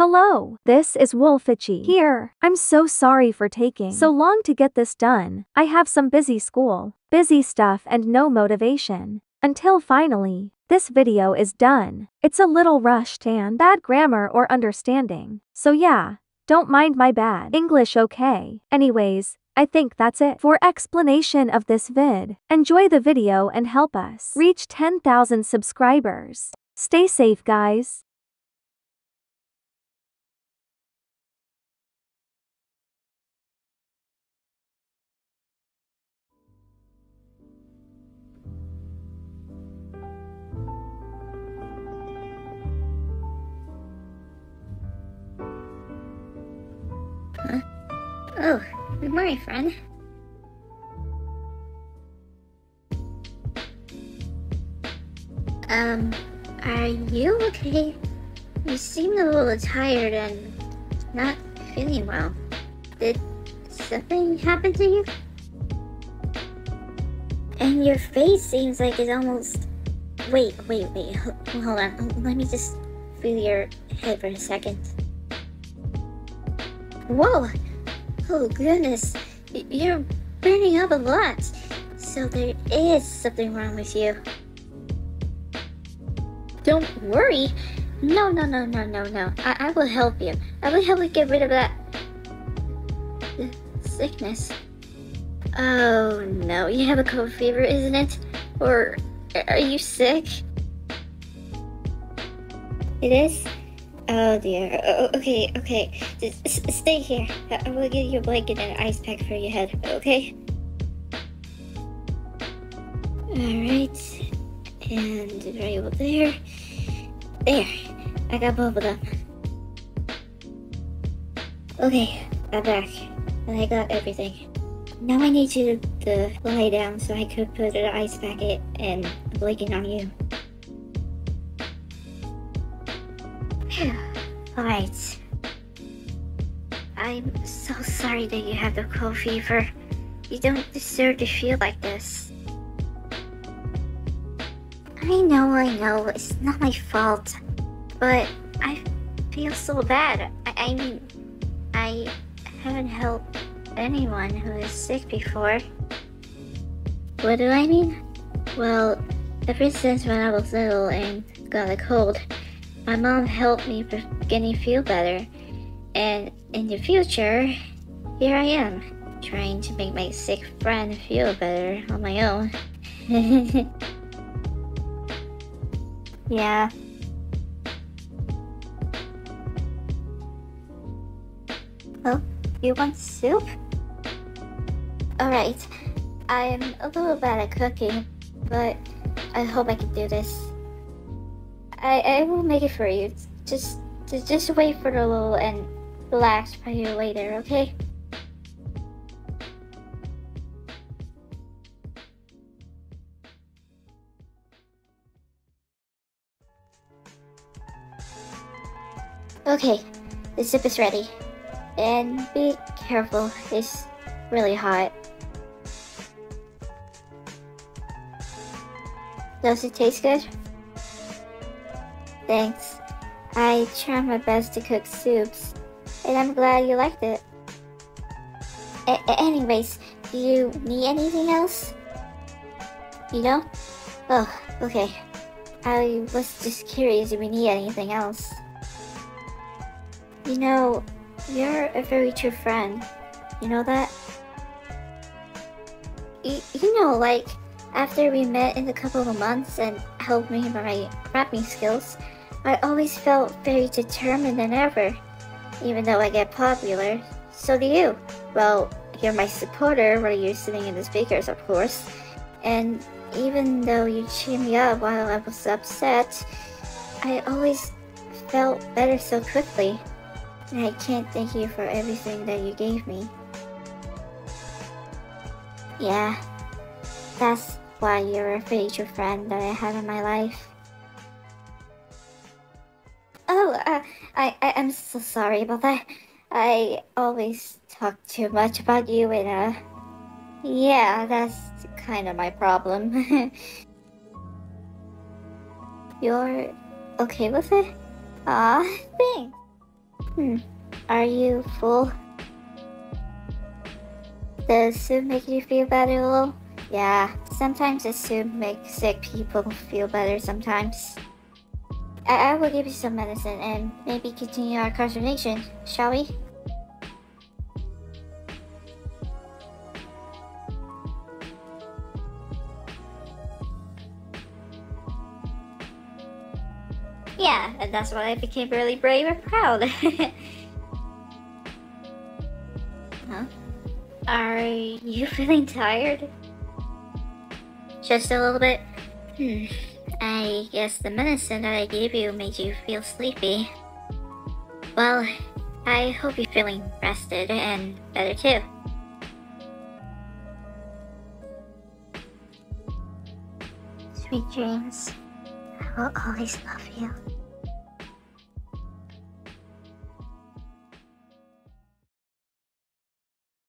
Hello, this is 𝕙𝕒𝕧𝕖 here. I'm so sorry for taking so long to get this done. I have some busy school, busy stuff and no motivation. Until finally, this video is done. It's a little rushed and bad grammar or understanding. So yeah, don't mind my bad English, okay? Anyways, I think that's it for explanation of this vid. Enjoy the video and help us reach 10,000 subscribers. Stay safe, guys. Huh? Oh, good morning, friend. Are you okay? You seem a little tired and not feeling well. Did something happen to you? And your face seems like it's almost... Wait. Hold on. Let me just feel your head for a second. Whoa! Oh goodness, you're burning up a lot. So there is something wrong with you. Don't worry. No. I will help you. I will help you get rid of that sickness. Oh no, you have a cold fever, isn't it? Or are you sick? It is? Oh dear. Okay. Just stay here. I will give you a blanket and an ice pack for your head, okay? Alright. And right over there. There. I got both of them. Okay, I'm back. And I got everything. Now I need you to lie down so I could put an ice packet and a blanket on you. Alright. I'm so sorry that you have the cold fever. You don't deserve to feel like this. I know, it's not my fault. But I feel so bad. I mean, I haven't helped anyone who is sick before. What do I mean? Well, ever since when I was little and got a cold, my mom helped me getting feel better, and in the future, here I am, trying to make my sick friend feel better on my own. Yeah. Oh, you want soup? Alright, I'm a little bad at cooking, but I hope I can do this. I will make it for you. Just wait for the little and relax for you later, okay? Okay, the soup is ready. And be careful, it's really hot. Does it taste good? Thanks. I try my best to cook soups, and I'm glad you liked it. Anyways, do you need anything else? You don't? Oh, okay. I was just curious if you need anything else. You know, you're a very true friend. You know that? You know, like, after we met in a couple of months and helped me with my rapping skills, I always felt very determined than ever. Even though I get popular, so do you. Well, you're my supporter while you're sitting in the speakers, of course. And even though you cheer me up while I was upset, I always felt better so quickly. And I can't thank you for everything that you gave me. Yeah, that's why you're a very true friend that I have in my life. Oh, I'm so sorry about that. I always talk too much about you and, yeah, that's kind of my problem. You're okay with it? Aw, thanks. Are you full? Does soup make you feel better, Lil? Yeah, sometimes the soup makes sick people feel better sometimes. I will give you some medicine and maybe continue our conversation, shall we? Yeah, and that's why I became really brave and proud. Huh? Are you feeling tired? Just a little bit? I guess the medicine that I gave you made you feel sleepy. Well, I hope you're feeling rested and better too. Sweet dreams. I will always love you.